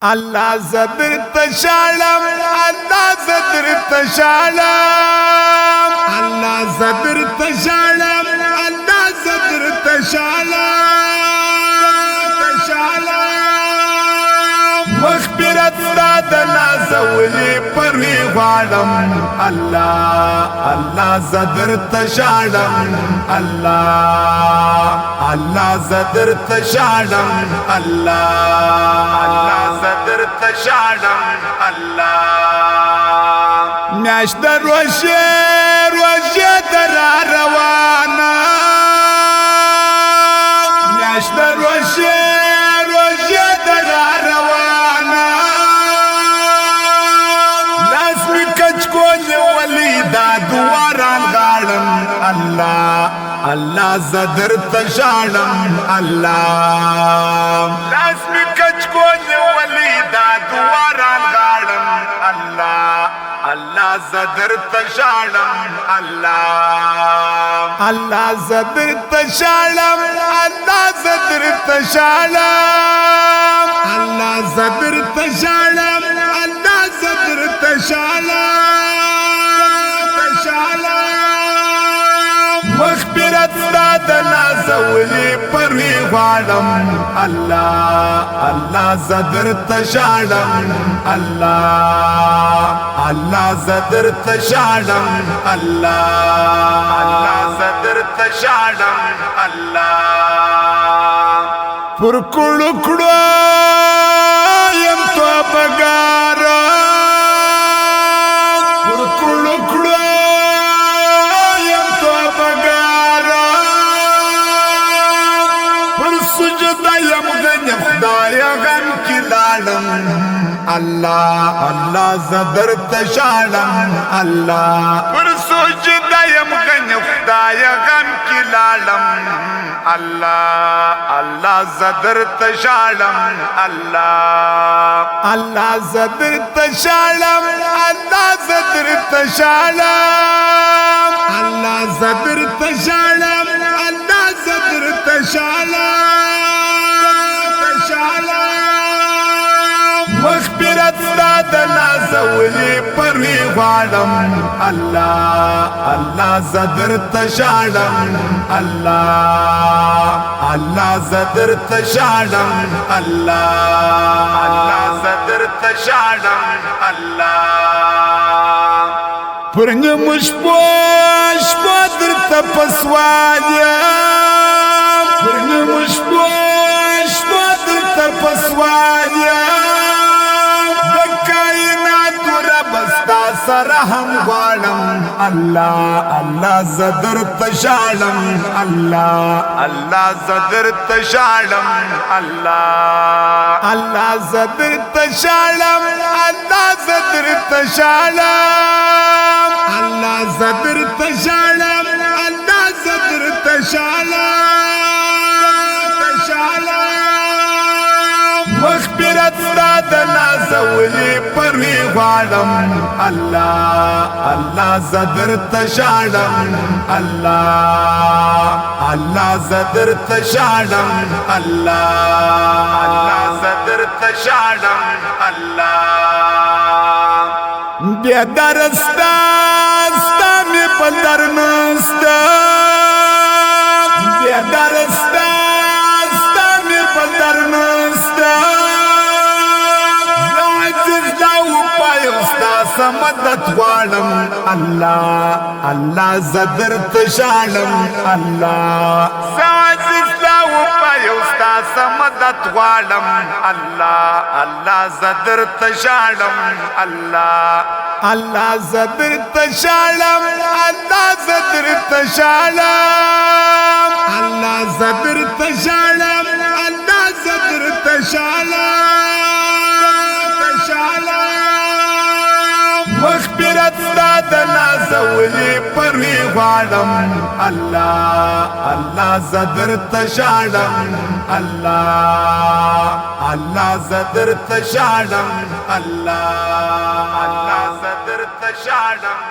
الله زدر تشالم الله زدر تشالم الله زدر تشالم الله زدر تشالم مغفرت دادنا زولي پروي غالم الله الله زدر تشالم الله الله زدر تشالم الله زدر تشالم الله میاشت روشه در روانه میاشت روشه در روانه لاس می کچ کول ولی دا دواران غاړم الله الله زدر تشالم الله لاس می کچ کول ولی دا دواران غاړم الله الله زدر تشالم الله الله زدر تشالم الله زدر تشالم الله زدر تشالم الله زدر تشالم مغفرت دادنا زولي پروي غالم الله الله زدر تشالم الله الله زدر تشالم الله الله زدر تشالم الله پر کړو کړو يم تو بګارا پر کړو کړو يم تو بګارا پر سجدا يم غن خدای غم کلالم الله الله زدر تشالم الله پر سجدا يم غن خدای غم کلالم الله الله زدر تشالم الله الله زدر تشالم الله زدر تشالم الله زدر تشالم الله زدر تشالم مغفرت دادنا زولي پروي غالم الله الله زدر تشالم الله الله زدر تشالم الله الله زدر تشالم الله پرنګ مشپوش پدر تپسوالیا پرنګ مشپوش پدر تپسوالیا سرهم غالم الله الله زدر تشالم الله الله زدر تشالم الله الله زدر تشالم الله زدر تشالم الله زدر تشالم الله زدر تشالم مغفرت دادنا زولي پروي غالم الله الله زدر تشالم الله الله زدر تشالم الله الله زدر تشالم الله بیا درستا ستا می پدر نستا بیا درستا ستا می پدر نستا سمدت غالم الله الله زدر تشالم الله سعزز لاو پایوستا سمدت غالم الله الله زدر تشالم الله الله زدر تشالم الله زدر تشالم الله زدر تشالم الله زدر تشالم مغفرت دادنا زولي پروي غالم الله الله زدر تشالم الله الله زدر تشالم الله الله زدر تشالم